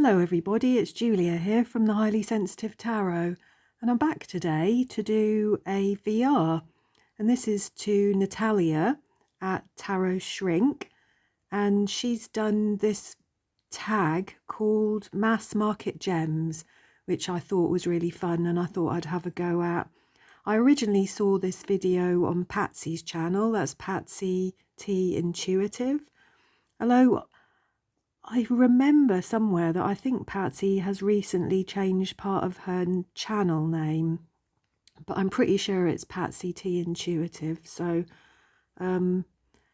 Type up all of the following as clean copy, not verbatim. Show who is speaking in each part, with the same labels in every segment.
Speaker 1: Hello everybody, it's Julia here from the Highly Sensitive Tarot, and I'm back today to do a VR, and this is to Natalia at Tarot Shrink, and she's done this tag called Mass Market Gems, which I thought was really fun and I thought I'd have a go at. I originally saw this video on Patsy's channel, that's Patsy T Intuitive. Although I remember somewhere that I think Patsy has recently changed part of her channel name, but I'm pretty sure it's Patsy T Intuitive. So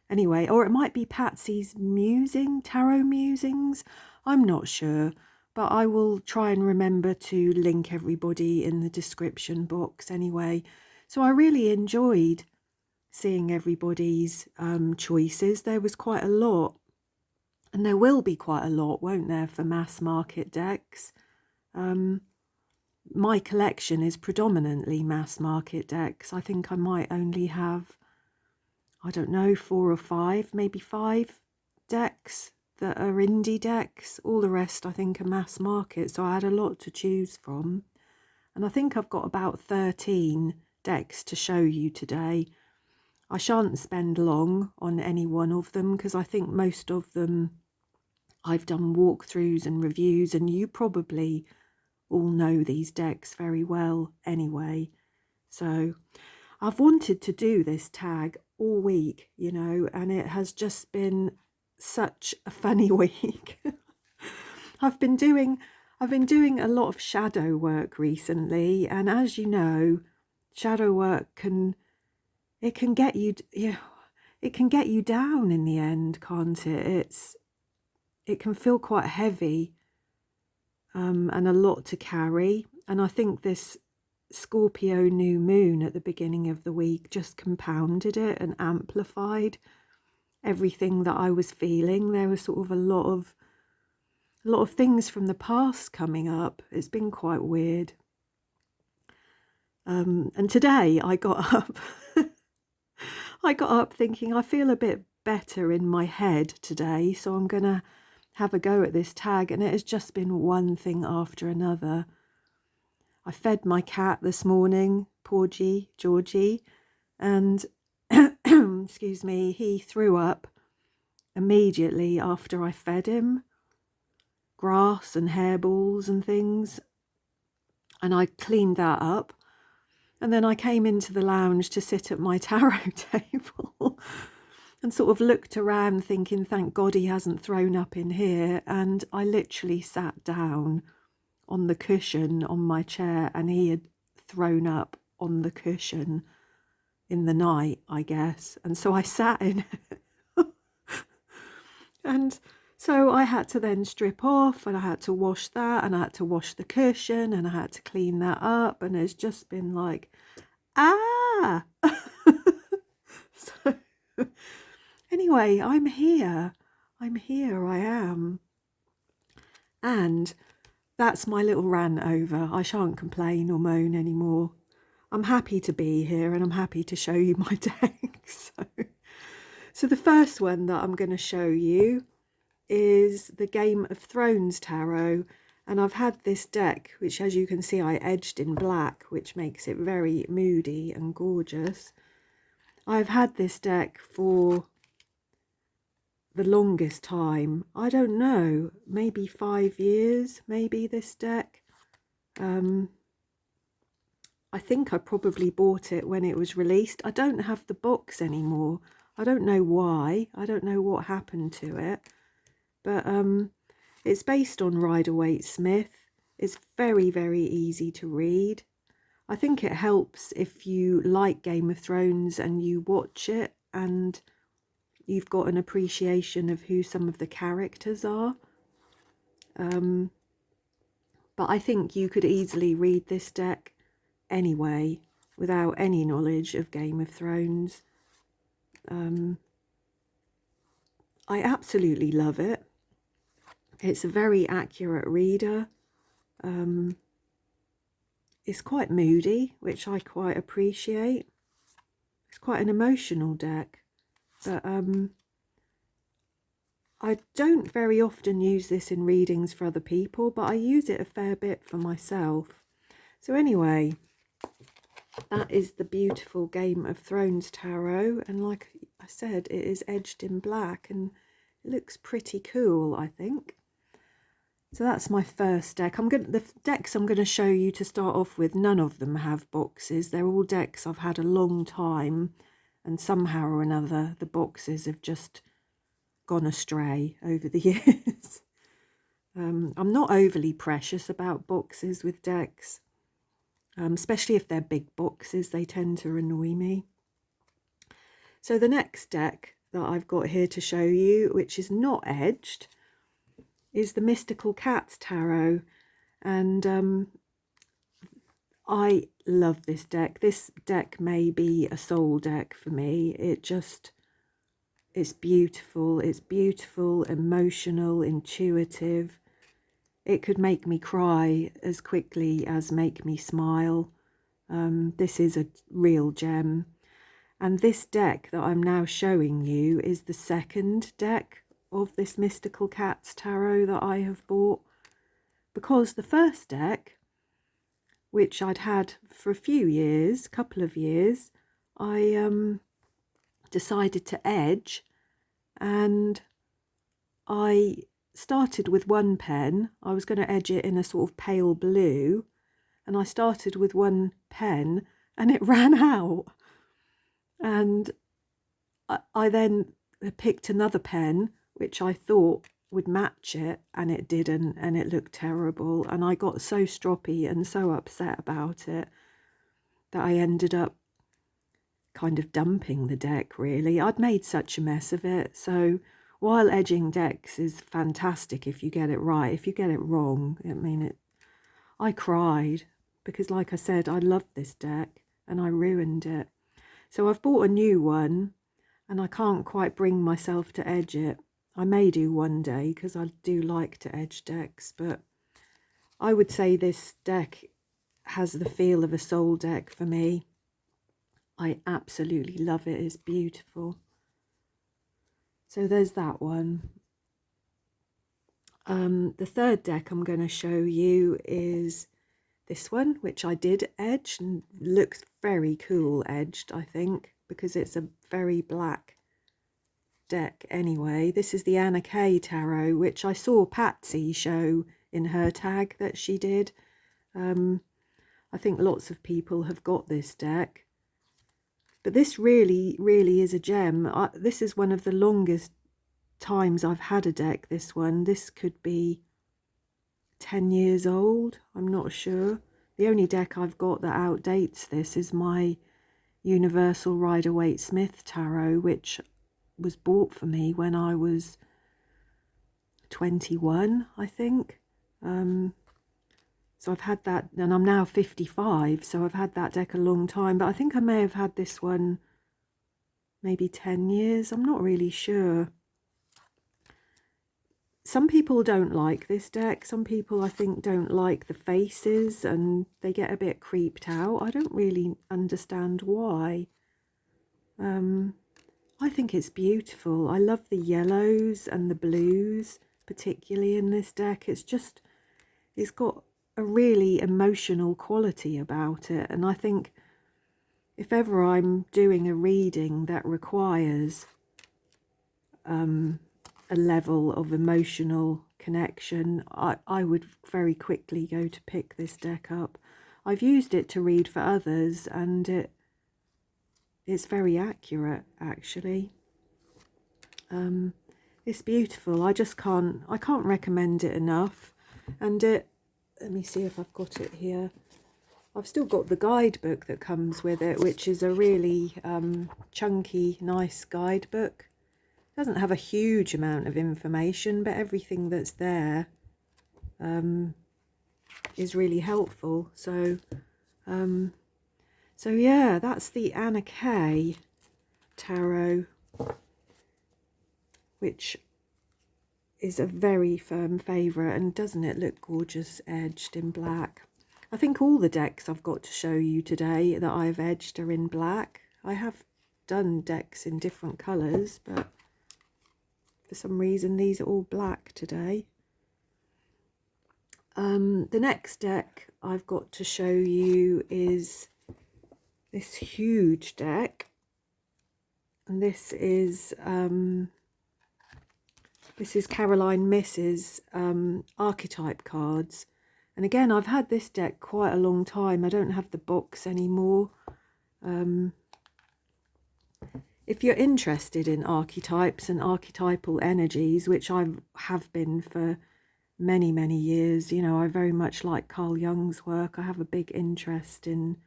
Speaker 1: anyway, or it might be Patsy's Tarot Musings. I'm not sure, but I will try and remember to link everybody in the description box anyway. So I really enjoyed seeing everybody's choices. There was quite a lot. And there will be quite a lot, won't there, for mass market decks. My collection is predominantly mass market decks. I think I might only have, I don't know, 4 or 5, maybe 5 decks that are indie decks. All the rest I think are mass market, so I had a lot to choose from. And I think I've got about 13 decks to show you today. I shan't spend long on any one of them because I think most of them I've done walkthroughs and reviews, and you probably all know these decks very well anyway. So I've wanted to do this tag all week, you know, and it has just been such a funny week. I've been doing a lot of shadow work recently, and as you know, shadow work can get you down in the end, can't it? It can feel quite heavy and a lot to carry. And I think this Scorpio new moon at the beginning of the week just compounded it and amplified everything that I was feeling. There was sort of a lot of things from the past coming up. It's been quite weird. And today I got up thinking I feel a bit better in my head today, so I'm gonna have a go at this tag, and it has just been one thing after another. I fed my cat this morning, Georgie, and excuse me, he threw up immediately after I fed him, grass and hairballs and things, and I cleaned that up, and then I came into the lounge to sit at my tarot table and sort of looked around thinking, thank God he hasn't thrown up in here. And I literally sat down on the cushion on my chair and he had thrown up on the cushion in the night, I guess. And so I sat in it. And so I had to then strip off and I had to wash that and I had to wash the cushion and I had to clean that up. And it's just been like, So anyway, I'm here, I am. And that's my little rant over. I shan't complain or moan anymore. I'm happy to be here and I'm happy to show you my decks. So the first one that I'm going to show you is the Game of Thrones Tarot. And I've had this deck, which as you can see I edged in black, which makes it very moody and gorgeous. I've had this deck for the longest time. I don't know, maybe 5 years, maybe this deck. I think I probably bought it when it was released. I don't have the box anymore. I don't know why. I don't know what happened to it. But it's based on Rider-Waite-Smith. It's very, very easy to read. I think it helps if you like Game of Thrones and you watch it and you've got an appreciation of who some of the characters are. But I think you could easily read this deck anyway without any knowledge of Game of Thrones. I absolutely love it. It's a very accurate reader. It's quite moody, which I quite appreciate. It's quite an emotional deck. But I don't very often use this in readings for other people, but I use it a fair bit for myself. So anyway, that is the beautiful Game of Thrones tarot, and like I said, it is edged in black and it looks pretty cool, I think. So that's my first deck. The decks I'm going to show you to start off with, none of them have boxes. They're all decks I've had a long time, and somehow or another the boxes have just gone astray over the years. I'm not overly precious about boxes with decks, especially if they're big boxes. They tend to annoy me. So the next deck that I've got here to show you, which is not edged, is the Mystical Cats Tarot, and I love this deck. This deck may be a soul deck for me. It's beautiful. It's beautiful, emotional, intuitive. It could make me cry as quickly as make me smile. This is a real gem. And this deck that I'm now showing you is the second deck of this Mystical Cats Tarot that I have bought, because the first deck, which I'd had for a few years, couple of years, I decided to edge, and I started with one pen. I was going to edge it in a sort of pale blue, and I started with one pen and it ran out, and I then picked another pen which I thought would match it, and it didn't, and it looked terrible, and I got so stroppy and so upset about it that I ended up kind of dumping the deck, really. I'd made such a mess of it. So while edging decks is fantastic if you get it right, if you get it wrong, I cried, because like I said, I loved this deck and I ruined it. So I've bought a new one, and I can't quite bring myself to edge it. I may do one day, because I do like to edge decks, but I would say this deck has the feel of a soul deck for me. I absolutely love it. It's beautiful. So there's that one. The third deck I'm going to show you is this one, which I did edge, and looks very cool edged, I think, because it's a very black deck anyway. This is the Anak Tarot, which I saw Patsy show in her tag that she did. I think lots of people have got this deck, but this really is a gem. This is one of the longest times I've had a deck, this one. This could be 10 years old, I'm not sure. The only deck I've got that outdates this is my Universal Rider-Waite-Smith Tarot, which was bought for me when I was 21, I think. So I've had that, and I'm now 55, so I've had that deck a long time, but I think I may have had this one maybe 10 years, I'm not really sure. Some people don't like this deck. Some people, I think, don't like the faces and they get a bit creeped out. I don't really understand why. I think it's beautiful. I love the yellows and the blues, particularly in this deck. It's got a really emotional quality about it. And I think if ever I'm doing a reading that requires a level of emotional connection, I would very quickly go to pick this deck up. I've used it to read for others, and it's very accurate, actually. It's beautiful. I can't recommend it enough. And let me see if I've got it here. I've still got the guidebook that comes with it, which is a really chunky, nice guidebook. Doesn't have a huge amount of information, but everything that's there is really helpful. So yeah, that's the Anak Tarot, which is a very firm favourite. And doesn't it look gorgeous edged in black? I think all the decks I've got to show you today that I've edged are in black. I have done decks in different colours, but For some reason, these are all black today. The next deck I've got to show you is this huge deck. And this is Caroline Myss's archetype cards. And again, I've had this deck quite a long time. I don't have the box anymore. If you're interested in archetypes and archetypal energies, which I have been for many, many years, you know, I very much like Carl Jung's work. I have a big interest in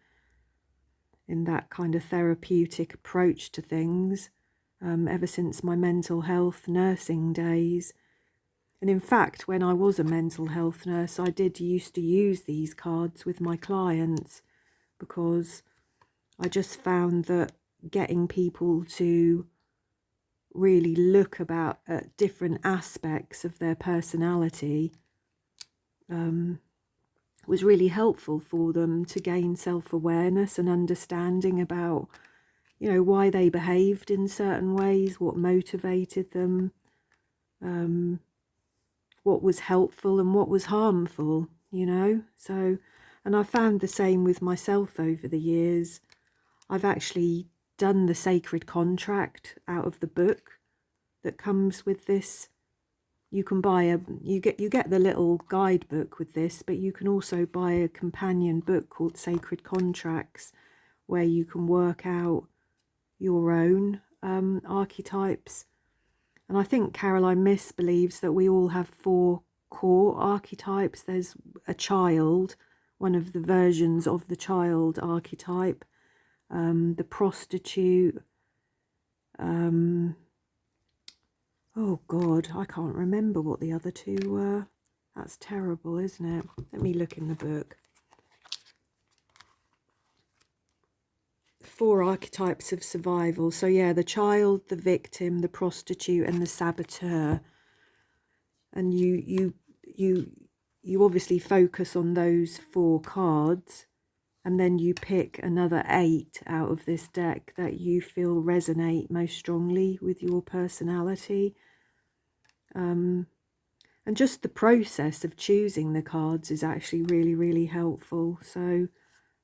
Speaker 1: that kind of therapeutic approach to things, ever since my mental health nursing days. And in fact, when I was a mental health nurse, I did used to use these cards with my clients, because I just found that getting people to really look at different aspects of their personality was really helpful for them to gain self-awareness and understanding about, you know, why they behaved in certain ways, what motivated them, what was helpful and what was harmful, you know. So, and I found the same with myself over the years. I've actually done the sacred contract out of the book that comes with this. You can buy you get the little guidebook with this, but you can also buy a companion book called Sacred Contracts, where you can work out your own archetypes. And I think Caroline Myss believes that we all have 4 core archetypes. There's a child, one of the versions of the child archetype, the prostitute, oh God, I can't remember what the other 2 were. That's terrible, isn't it? Let me look in the book. 4 archetypes of survival. So yeah, the child, the victim, the prostitute, and the saboteur. And you obviously focus on those 4 cards, and then you pick another 8 out of this deck that you feel resonate most strongly with your personality. And just the process of choosing the cards is actually really, really helpful. So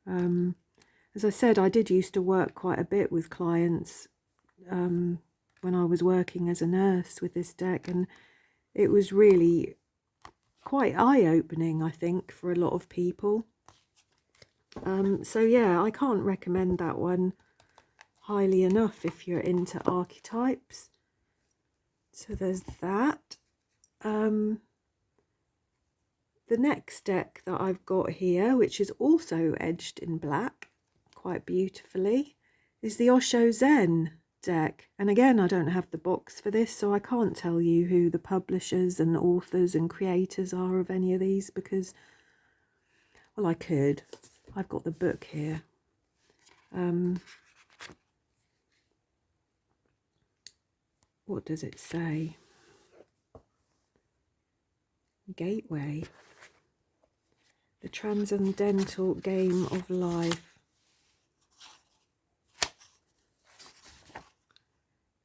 Speaker 1: as I said, I did used to work quite a bit with clients when I was working as a nurse with this deck, and it was really quite eye-opening, I think, for a lot of people. So yeah, I can't recommend that one highly enough if you're into archetypes. So there's that. The next deck that I've got here, which is also edged in black quite beautifully, is the Osho Zen deck. And again, I don't have the box for this, so I can't tell you who the publishers and authors and creators are of any of these, because, well, I could. I've got the book here. What does it say? Gateway. The Transcendental Game of Life.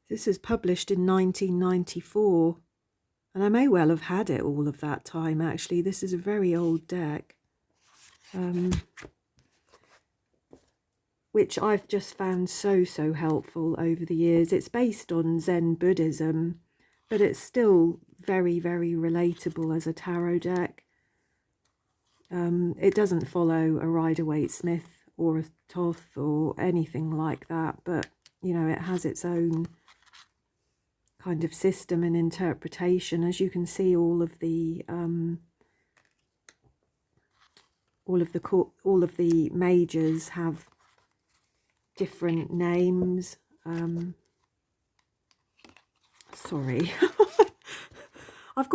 Speaker 1: This is published in 1994, and I may well have had it all of that time, actually. This is a very old deck, which I've just found so helpful over the years. It's based on Zen Buddhism, but it's still very, very relatable as a tarot deck. It doesn't follow a Rider-Waite-Smith or a Thoth or anything like that, but, you know, it has its own kind of system and interpretation. As you can see, all of the majors have different names. Sorry. I've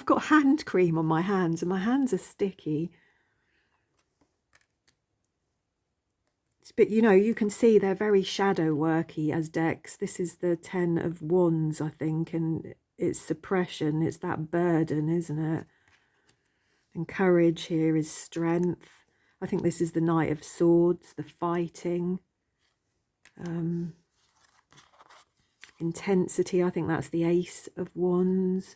Speaker 1: got hand cream on my hands, and my hands are sticky. But, you know, you can see they're very shadow worky as decks. This is the 10 of Wands, I think, and it's suppression. It's that burden, isn't it? And courage here is strength. I think this is the Knight of Swords, the fighting. intensity. I think that's the Ace of Wands.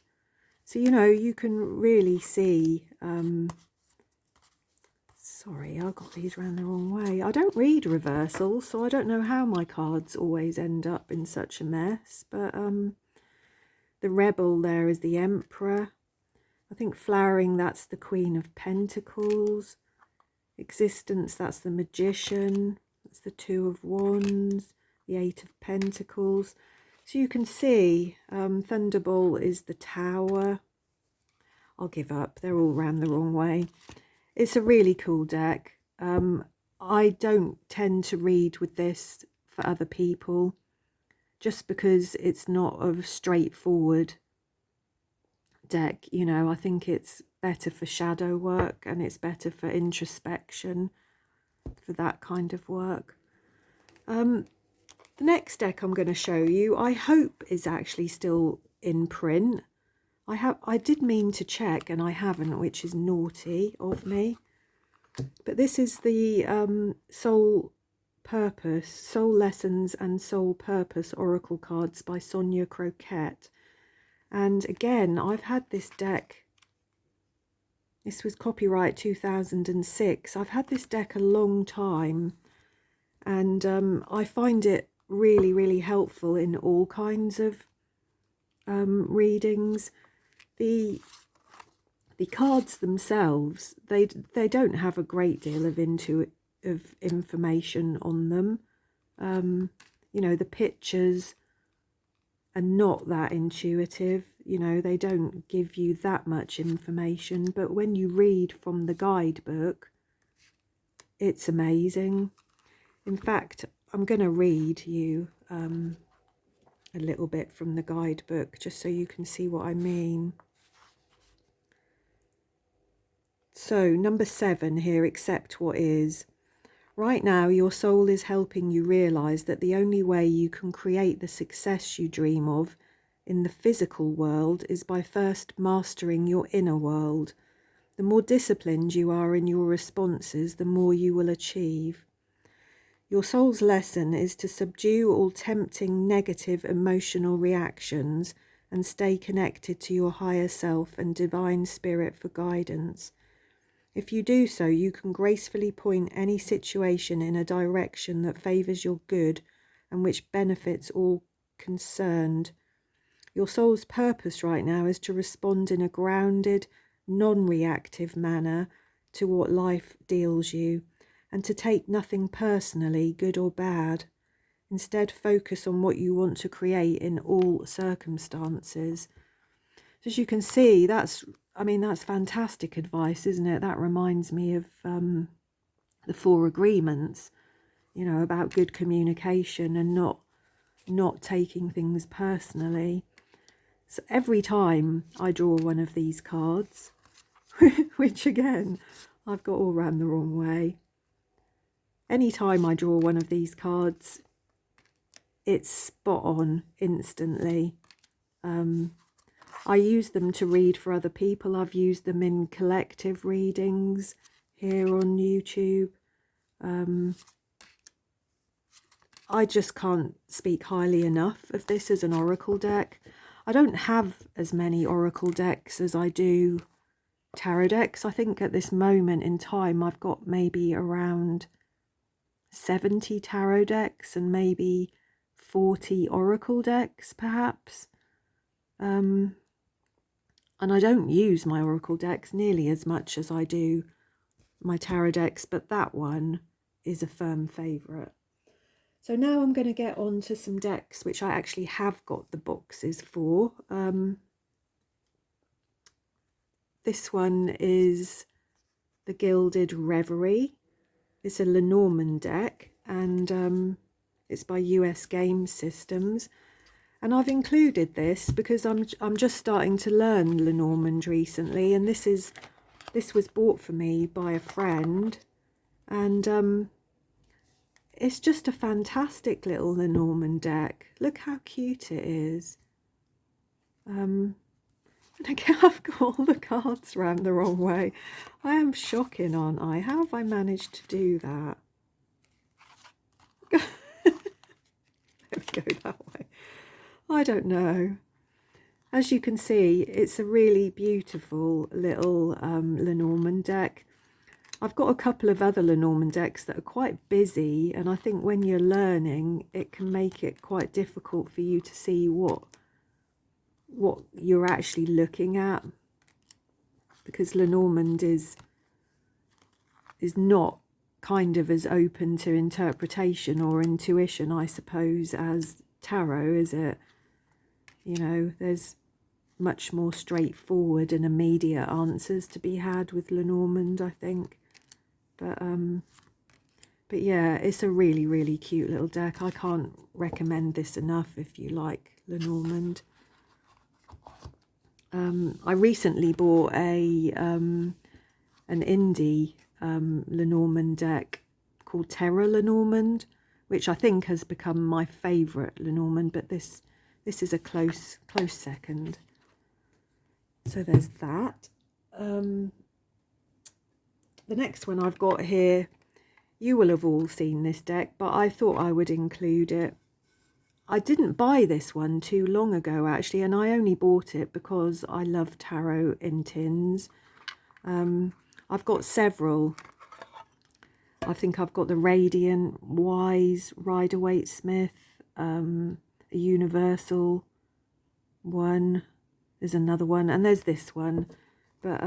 Speaker 1: So, you know, you can really see, sorry, I got these round the wrong way. I don't read reversals, so I don't know how my cards always end up in such a mess. But the Rebel there is the Emperor. I think Flowering, that's the Queen of Pentacles. Existence, that's the Magician. That's the Two of Wands, the Eight of Pentacles. So you can see Thunderbolt is the Tower. I'll give up. They're all round the wrong way. It's a really cool deck. I don't tend to read with this for other people just because it's not a straightforward deck. You know, I think it's better for shadow work and it's better for introspection, for that kind of work. The next deck I'm going to show you, I hope is actually still in print. I did mean to check and I haven't, which is naughty of me. But this is the Soul Purpose, Soul Lessons and Soul Purpose Oracle cards by Sonia Croquette. And again, I've had this deck. This was copyright 2006. I've had this deck a long time. And I find it really, really helpful in all kinds of readings. The cards themselves, they don't have a great deal of information on them. You know, the pictures are not that intuitive. You know, they don't give you that much information. But when you read from the guidebook, it's amazing. In fact, I'm going to read you a little bit from the guidebook just so you can see what I mean. So, number 7 here, accept what is. Right now, your soul is helping you realize that the only way you can create the success you dream of in the physical world is by first mastering your inner world. The more disciplined you are in your responses, the more you will achieve. Your soul's lesson is to subdue all tempting negative emotional reactions and stay connected to your higher self and divine spirit for guidance. If you do so, you can gracefully point any situation in a direction that favours your good and which benefits all concerned. Your soul's purpose right now is to respond in a grounded, non-reactive manner to what life deals you, and to take nothing personally, good or bad. Instead, focus on what you want to create in all circumstances. As you can see, that's fantastic advice, isn't it? That reminds me of the 4 agreements, you know, about good communication and not taking things personally. So every time I draw one of these cards, which again, I've got all ran the wrong way. Anytime I draw one of these cards, it's spot on instantly. I use them to read for other people. I've used them in collective readings here on YouTube. I just can't speak highly enough of this as an oracle deck. I don't have as many oracle decks as I do tarot decks. I think at this moment in time I've got maybe around 70 tarot decks and maybe 40 oracle decks perhaps. And I don't use my oracle decks nearly as much as I do my tarot decks, but that one is a firm favourite. So now I'm going to get on to some decks which I actually have got the boxes for. This one is the Gilded Reverie. It's a Lenormand deck, and it's by US Game Systems. And I've included this because I'm just starting to learn Lenormand recently, and this was bought for me by a friend, and it's just a fantastic little Lenormand deck. Look how cute it is. And again, I've got all the cards round the wrong way. I am shocking, aren't I? How have I managed to do that? There we go, that way. I don't know. As you can see, it's a really beautiful little Lenormand deck. I've got a couple of other Lenormand decks that are quite busy, and I think when you're learning, it can make it quite difficult for you to see what you're actually looking at, because Lenormand is not kind of as open to interpretation or intuition, I suppose, as tarot, is it? You know, there's much more straightforward and immediate answers to be had with Lenormand, I think. But yeah, it's a really, really cute little deck. I can't recommend this enough if you like Lenormand. I recently bought an indie Lenormand deck called Terra Lenormand, which I think has become my favourite Lenormand, but this is a close second. So there's that. The next one I've got here, you will have all seen this deck, but I thought I would include it. I didn't buy this one too long ago, actually, and I only bought it because I love tarot in tins. I've got several. I think I've got the Radiant, Wise, Rider-Waite-Smith, a Universal one. There's another one, and there's this one. But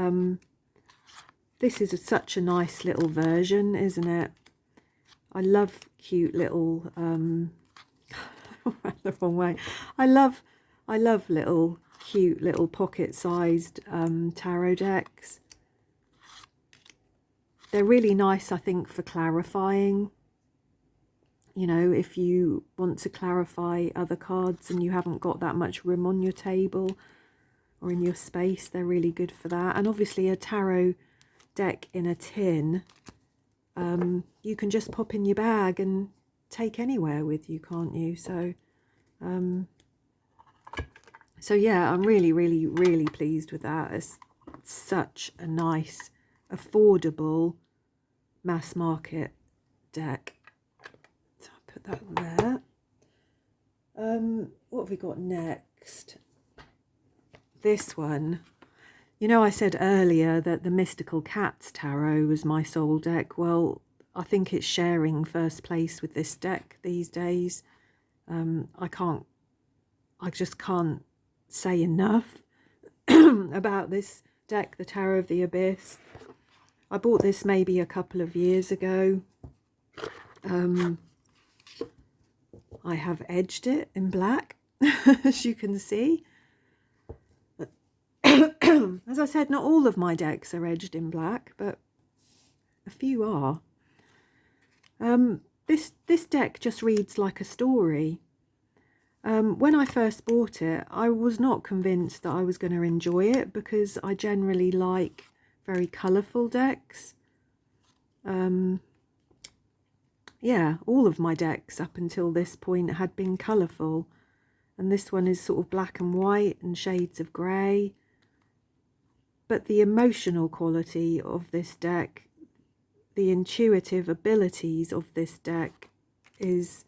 Speaker 1: this is such a nice little version, isn't it? I love cute little the wrong way. I love little cute little pocket-sized tarot decks. They're really nice, I think, for clarifying. You know, if you want to clarify other cards and you haven't got that much room on your table or in your space, they're really good for that. And obviously a tarot deck in a tin, you can just pop in your bag and take anywhere with you, can't you? So yeah, I'm really, really, really pleased with that. It's such a nice, affordable mass market deck. So I'll put that there. What have we got next? This one. You know, I said earlier that the Mystical Cats Tarot was my soul deck. Well, I think it's sharing first place with this deck these days. I just can't say enough about this deck, the Tarot of the Abyss. I bought this maybe a couple of years ago. I have edged it in black, as you can see. As I said, not all of my decks are edged in black, but a few are. This deck just reads like a story. When I first bought it, I was not convinced that I was going to enjoy it because I generally like very colourful decks. Yeah, all of my decks up until this point had been colourful, and this one is sort of black and white and shades of grey. But the emotional quality of this deck, the intuitive abilities of this deck is,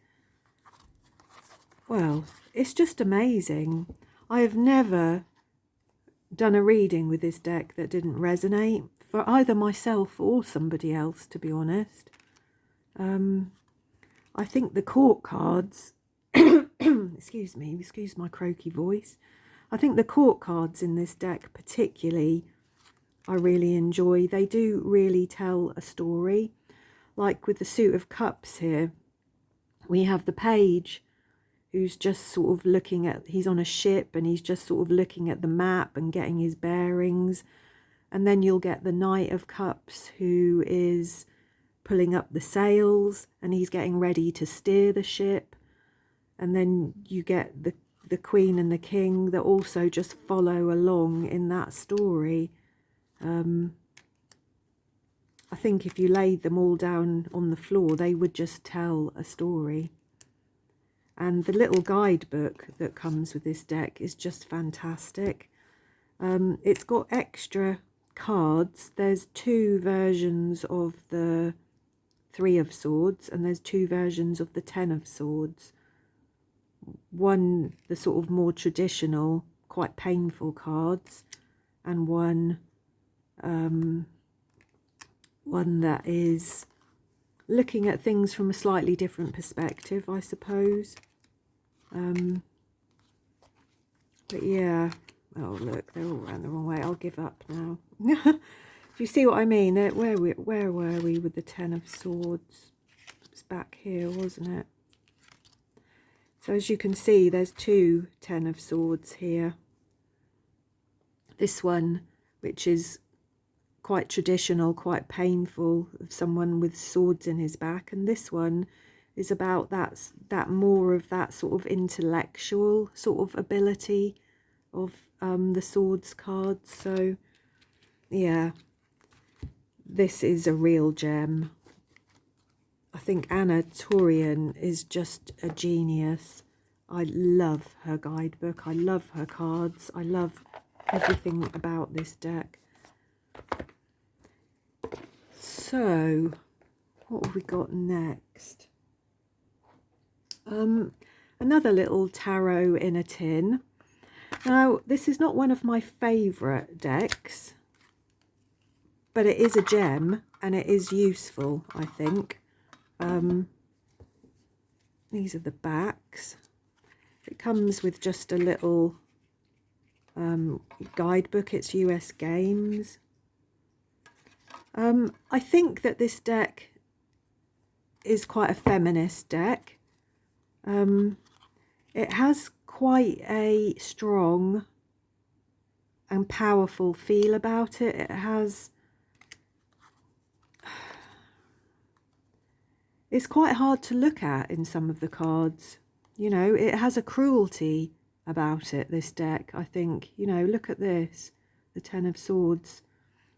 Speaker 1: well, it's just amazing. I have never done a reading with this deck that didn't resonate for either myself or somebody else, to be honest. I think the court cards, excuse me, excuse my croaky voice. I think the court cards in this deck particularly I really enjoy. They do really tell a story. Like with the Suit of Cups here, we have the page who's just sort of looking at, he's on a ship and he's just sort of looking at the map and getting his bearings. And then you'll get the Knight of Cups who is pulling up the sails and he's getting ready to steer the ship. And then you get the Queen and the King that also just follow along in that story. I think if you laid them all down on the floor, they would just tell a story. And the little guidebook that comes with this deck is just fantastic. It's got extra cards. There's 2 versions of the 3 of Swords and there's 2 versions of the 10 of Swords. one, the sort of more traditional, quite painful cards, and one that is looking at things from a slightly different perspective, I suppose. But yeah, oh look, they're all around the wrong way. I'll give up now. Do you see what I mean? Where were we with the Ten of Swords? It was back here, wasn't it? So as you can see, there's two Ten of Swords here. This one, which is quite traditional, quite painful, of someone with swords in his back, and this one is about that more of that sort of intellectual sort of ability of the swords cards. So yeah, this is a real gem. I think Anna Torian is just a genius. I love her guidebook, I love her cards, I love everything about this deck. So what have we got next? Another little tarot in a tin. Now, this is not one of my favourite decks, but it is a gem and it is useful, I think. These are the backs. It comes with just a little guidebook. It's US Games. I think that this deck is quite a feminist deck. It has quite a strong and powerful feel about it. It has... It's quite hard to look at in some of the cards. You know, it has a cruelty about it, this deck, I think. You know, look at this, the Ten of Swords.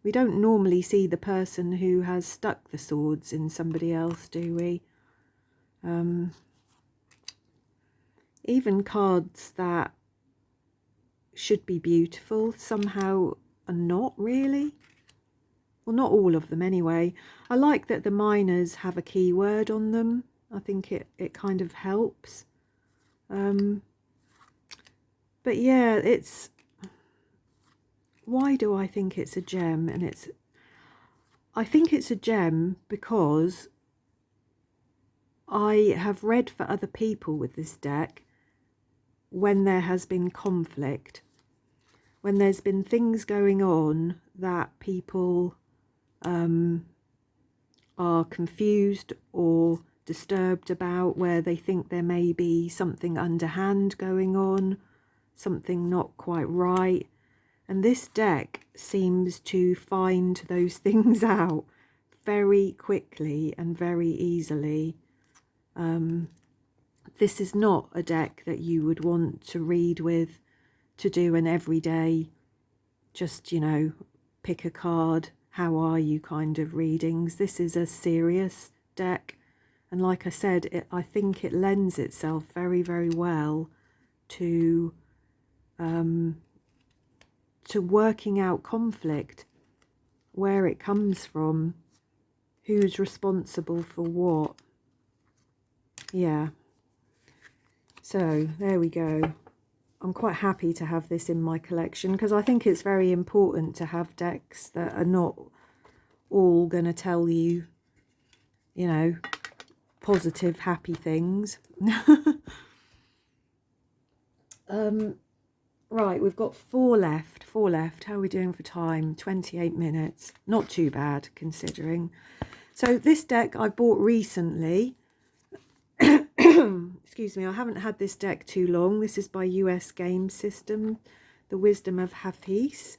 Speaker 1: We don't normally see the person who has stuck the swords in somebody else, do we? Even cards that should be beautiful somehow are not really. Well, not all of them anyway. I like that the minors have a keyword on them. I think it kind of helps. But yeah, it's... Why do I think it's a gem? And I think it's a gem because I have read for other people with this deck when there has been conflict, when there's been things going on that people are confused or disturbed about, where they think there may be something underhand going on, something not quite right. And this deck seems to find those things out very quickly and very easily. This is not a deck that you would want to read with, to do an everyday, just, you know, pick a card, how are you kind of readings. This is a serious deck. And like I said, I think it lends itself very, very well to working out conflict, where it comes from, who's responsible for what. Yeah. So there we go. I'm quite happy to have this in my collection because I think it's very important to have decks that are not all going to tell you, you know, positive, happy things. Right, we've got four left. How are we doing for time? 28 minutes. Not too bad, considering. So this deck I bought recently. Excuse me, I haven't had this deck too long. This is by US Game System, The Wisdom of Hafiz.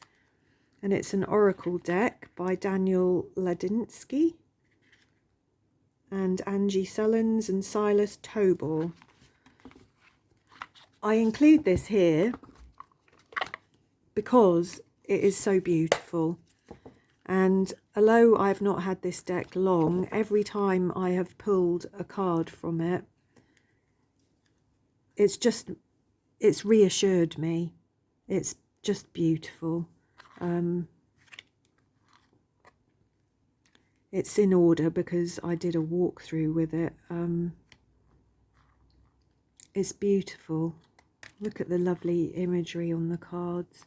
Speaker 1: And it's an oracle deck by Daniel Ladinsky and Angie Sullins and Silas Tobor. I include this here because it is so beautiful. And although I've not had this deck long, every time I have pulled a card from it, it's reassured me. It's just beautiful. It's in order because I did a walkthrough with it. It's beautiful. Look at the lovely imagery on the cards.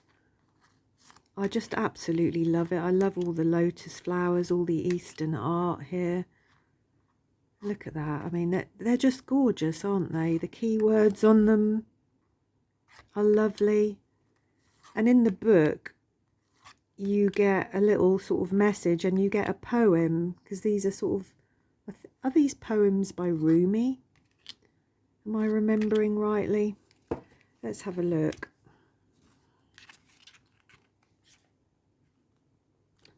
Speaker 1: I just absolutely love it. I love all the lotus flowers, all the Eastern art here. Look at that. I mean, they're just gorgeous, aren't they? The keywords on them are lovely. And in the book, you get a little sort of message and you get a poem, because these are sort of, are these poems by Rumi? Am I remembering rightly? Let's have a look.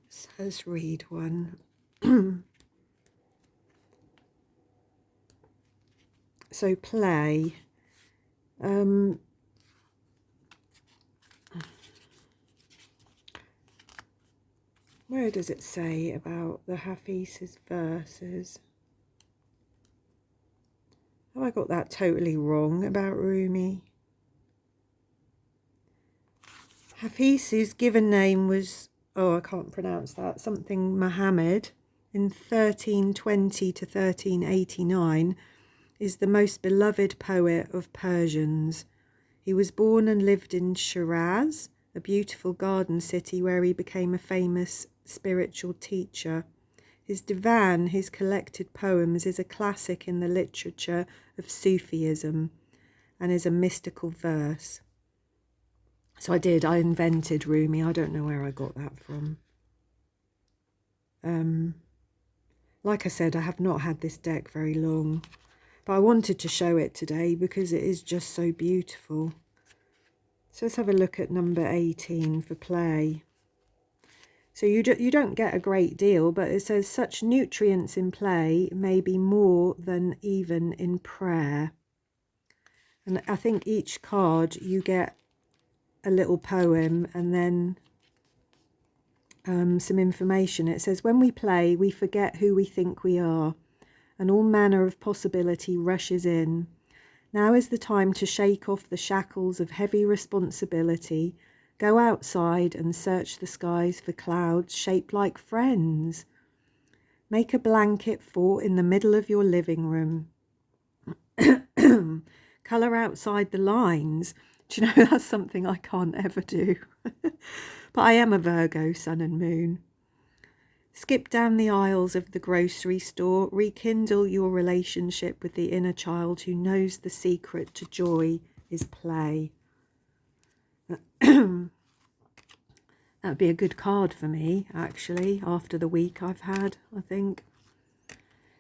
Speaker 1: So let's read one. So play. Where does it say about the Hafiz's verses? Have I got that totally wrong about Rumi? Hafiz's given name was, oh, I can't pronounce that, something Muhammad. In 1320 to 1389, is the most beloved poet of Persians. He was born and lived in Shiraz, a beautiful garden city where he became a famous spiritual teacher. His divan, his collected poems, is a classic in the literature of Sufism and is a mystical verse. So I invented Rumi. I don't know where I got that from. Like I said, I have not had this deck very long, but I wanted to show it today because it is just so beautiful. So let's have a look at number 18 for play. So you don't get a great deal, but it says such nutrients in play may be more than even in prayer. And I think each card you get a little poem and then some information. It says, when we play, we forget who we think we are, and all manner of possibility rushes in. Now is the time to shake off the shackles of heavy responsibility. Go outside and search the skies for clouds shaped like friends. Make a blanket fort in the middle of your living room. Colour outside the lines. Do you know, that's something I can't ever do. But I am a Virgo, sun and moon. Skip down the aisles of the grocery store. Rekindle your relationship with the inner child who knows the secret to joy is play. That would be a good card for me, actually, after the week I've had, I think.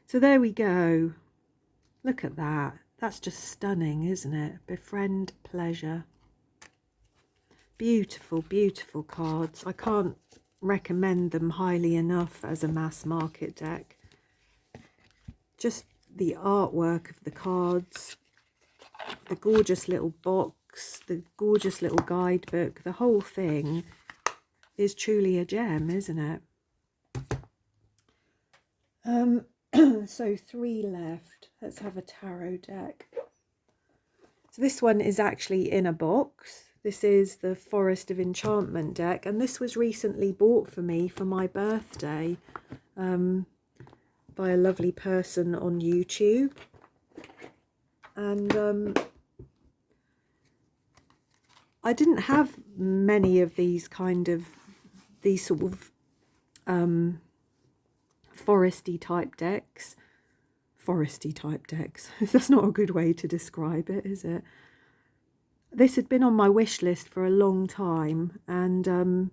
Speaker 1: So there we go. Look at that. That's just stunning, isn't it? Befriend pleasure. Beautiful, beautiful cards. I can't recommend them highly enough as a mass market deck. Just the artwork of the cards, the gorgeous little box, the gorgeous little guidebook, the whole thing is truly a gem, isn't it? So 3 left. Let's have a tarot deck. So this one is actually in a box. This is the Forest of Enchantment deck, and this was recently bought for me for my birthday by a lovely person on YouTube. And I didn't have many of these sort of foresty type decks. That's not a good way to describe it, is it? This had been on my wish list for a long time, and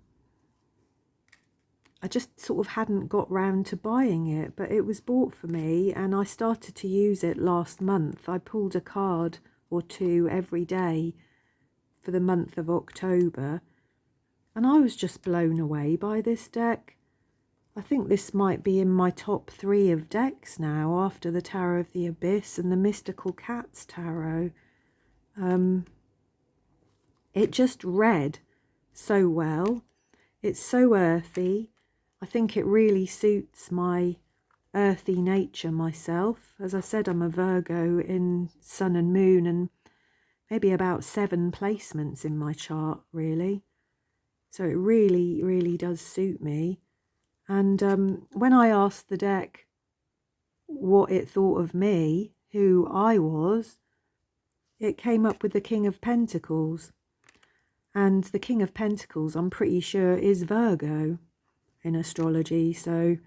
Speaker 1: I just sort of hadn't got round to buying it, but it was bought for me and I started to use it last month. I pulled a card or two every day for the month of October, and I was just blown away by this deck. I think this might be in my top 3 of decks now, after the Tarot of the Abyss and the Mystical Cats Tarot. It just read so well. It's so earthy. I think it really suits my earthy nature myself. As I said, I'm a Virgo in sun and moon, and maybe about 7 placements in my chart, really. So it really, really does suit me. And when I asked the deck what it thought of me, who I was, it came up with the King of Pentacles. And the King of Pentacles, I'm pretty sure, is Virgo in astrology. So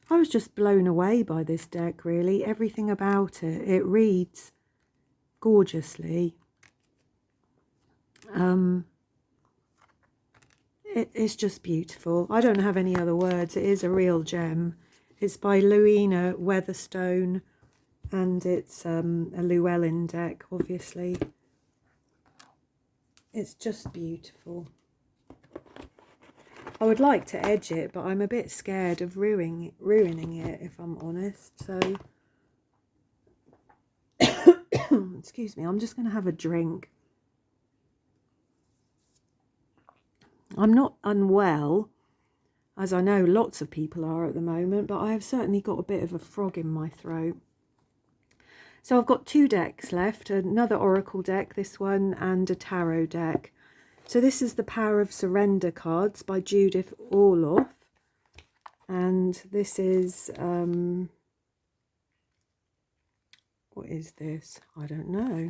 Speaker 1: I was just blown away by this deck, really. Everything about it. It reads gorgeously. It's just beautiful. I don't have any other words. It is a real gem. It's by Louina Weatherstone, and it's a Llewellyn deck, obviously. It's just beautiful. I would like to edge it, but I'm a bit scared of ruining it, if I'm honest. So, excuse me, I'm just going to have a drink. I'm not unwell, as I know lots of people are at the moment, but I have certainly got a bit of a frog in my throat. So I've got 2 decks left, another oracle deck, this one, and a tarot deck. So this is the Power of Surrender cards by Judith Orloff. And this is, what is this? I don't know.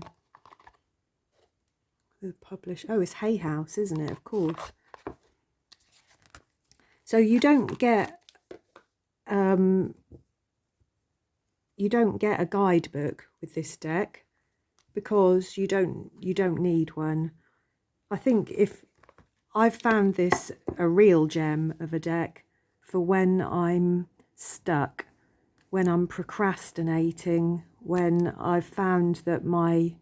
Speaker 1: The oh, it's Hay House, isn't it? Of course. So you don't get a guidebook with this deck, because you don't need one. I think if I've found this a real gem of a deck for when I'm stuck, when I'm procrastinating, when I've found that my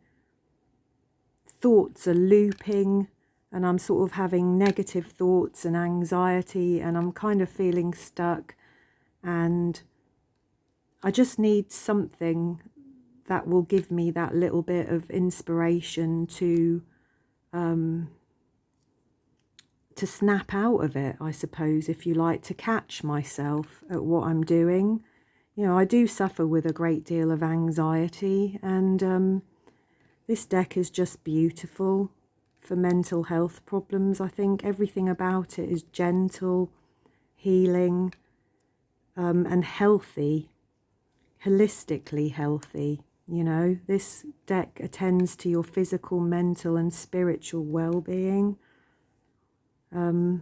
Speaker 1: thoughts are looping and I'm sort of having negative thoughts and anxiety, and I'm kind of feeling stuck, and I just need something that will give me that little bit of inspiration to snap out of it, I suppose, if you like, to catch myself at what I'm doing. You know, I do suffer with a great deal of anxiety, and this deck is just beautiful for mental health problems. I think everything about it is gentle, healing, and healthy, holistically healthy. You know, this deck attends to your physical, mental, and spiritual well-being. Like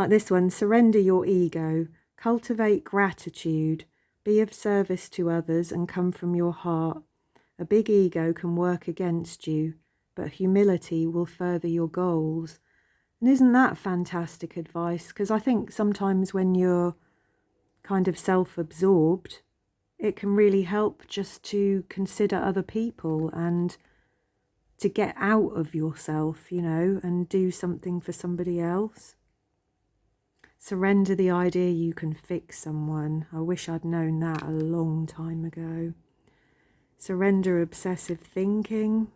Speaker 1: this one, surrender your ego, cultivate gratitude, be of service to others, and come from your heart. A big ego can work against you, but humility will further your goals. And isn't that fantastic advice? Because I think sometimes when you're kind of self-absorbed, it can really help just to consider other people and to get out of yourself, you know, and do something for somebody else. Surrender the idea you can fix someone. I wish I'd known that a long time ago. Surrender obsessive thinking.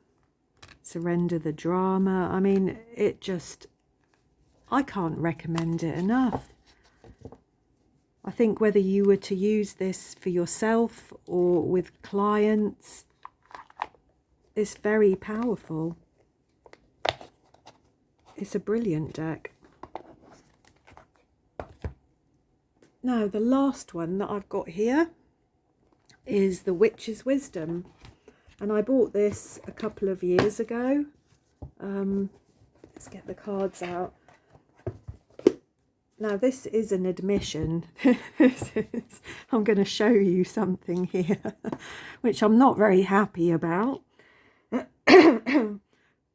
Speaker 1: Surrender the drama. I mean, I can't recommend it enough. I think whether you were to use this for yourself or with clients, it's very powerful. It's a brilliant deck. Now, the last one that I've got here is the Witch's Wisdom. And I bought this a couple of years ago. Let's get the cards out. Now, this is an admission. I'm going to show you something here, which I'm not very happy about. But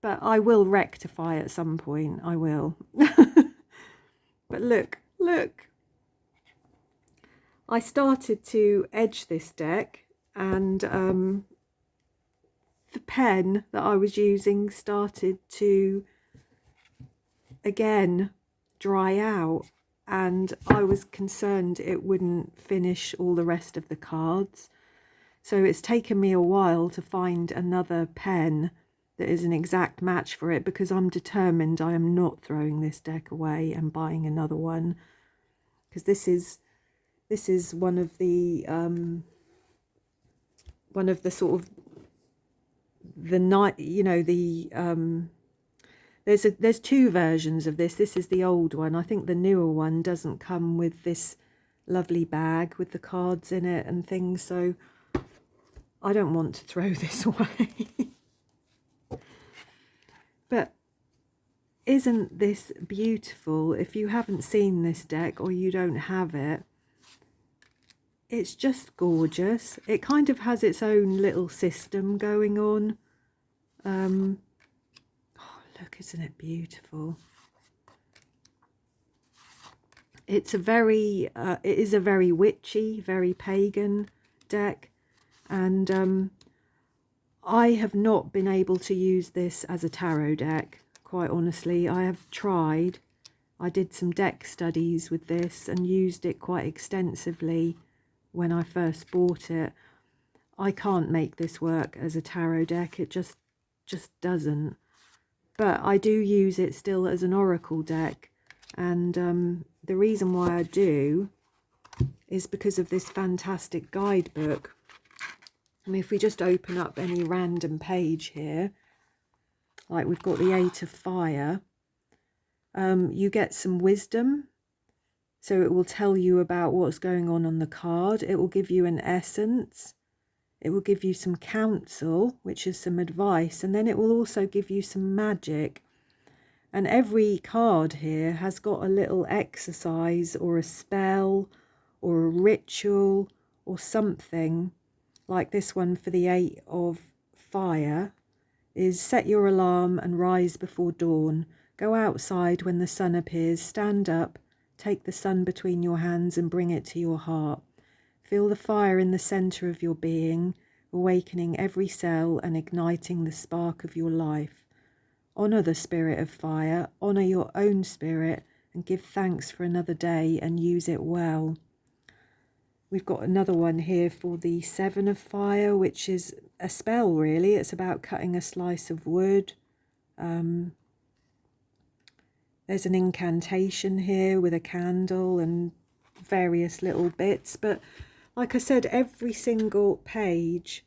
Speaker 1: I will rectify at some point. I will. But look. I started to edge this deck, and the pen that I was using started to, again, dry out. And I was concerned it wouldn't finish all the rest of the cards. So it's taken me a while to find another pen that is an exact match for it, because I'm determined I am not throwing this deck away and buying another one. Because this is one of the sort of the night, you know, the there's 2 versions of this. This is the old one. I think the newer one doesn't come with this lovely bag with the cards in it and things. So I don't want to throw this away. But isn't this beautiful? If you haven't seen this deck or you don't have it, it's just gorgeous. It kind of has its own little system going on. Oh, look, isn't it beautiful? It's a very, it is a very witchy, very pagan deck. And I have not been able to use this as a tarot deck, quite honestly. I have tried. I did some deck studies with this and used it quite extensively when I first bought it. I can't make this work as a tarot deck. It just doesn't. But I do use it still as an oracle deck. And the reason why I do is because of this fantastic guidebook. I mean, if we just open up any random page here, like we've got the 8 of Fire, you get some wisdom. So it will tell you about what's going on the card. It will give you an essence. It will give you some counsel, which is some advice. And then it will also give you some magic. And every card here has got a little exercise or a spell or a ritual or something. Like this one for the 8 of Fire is set your alarm and rise before dawn. Go outside when the sun appears. Stand up. Take the sun between your hands and bring it to your heart. Feel the fire in the centre of your being, awakening every cell and igniting the spark of your life. Honour the spirit of fire, honour your own spirit, and give thanks for another day and use it well. We've got another one here for the 7 of Fire, which is a spell, really. It's about cutting a slice of wood. There's an incantation here with a candle and various little bits. But like I said, every single page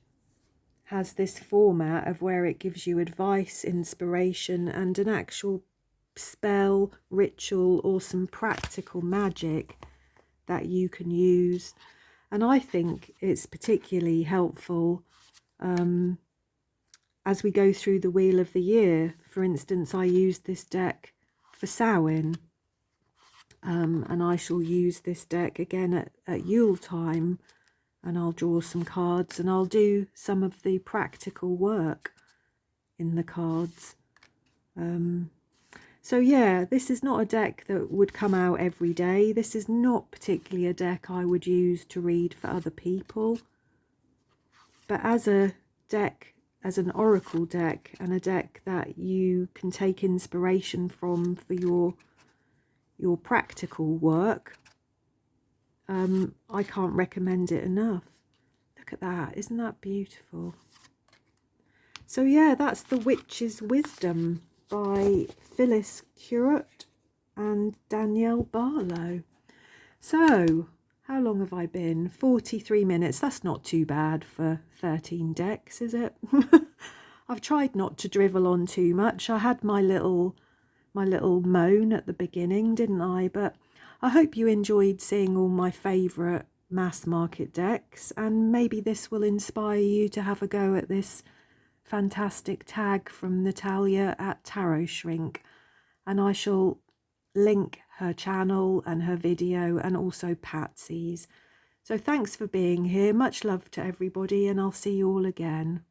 Speaker 1: has this format of where it gives you advice, inspiration, and an actual spell, ritual, or some practical magic that you can use. And I think it's particularly helpful as we go through the Wheel of the Year. For instance, I used this deck for Samhain, and I shall use this deck again at Yule time, and I'll draw some cards and I'll do some of the practical work in the cards. So yeah, this is not a deck that would come out every day. This is not particularly a deck I would use to read for other people. But as a deck, as an oracle deck, and a deck that you can take inspiration from for your practical work, I can't recommend it enough. Look at that, isn't that beautiful? So yeah, that's The Witch's Wisdom by Phyllis Curott and Danielle Barlow. So, how long have I been? 43 minutes. That's not too bad for 13 decks, is it? I've tried not to drivel on too much. I had my little moan at the beginning, didn't I? But I hope you enjoyed seeing all my favourite mass market decks, and maybe this will inspire you to have a go at this fantastic tag from Natalia at Tarot Shrink. And I shall link her channel and her video, and also Patsy's. So thanks for being here. Much love to everybody, and I'll see you all again.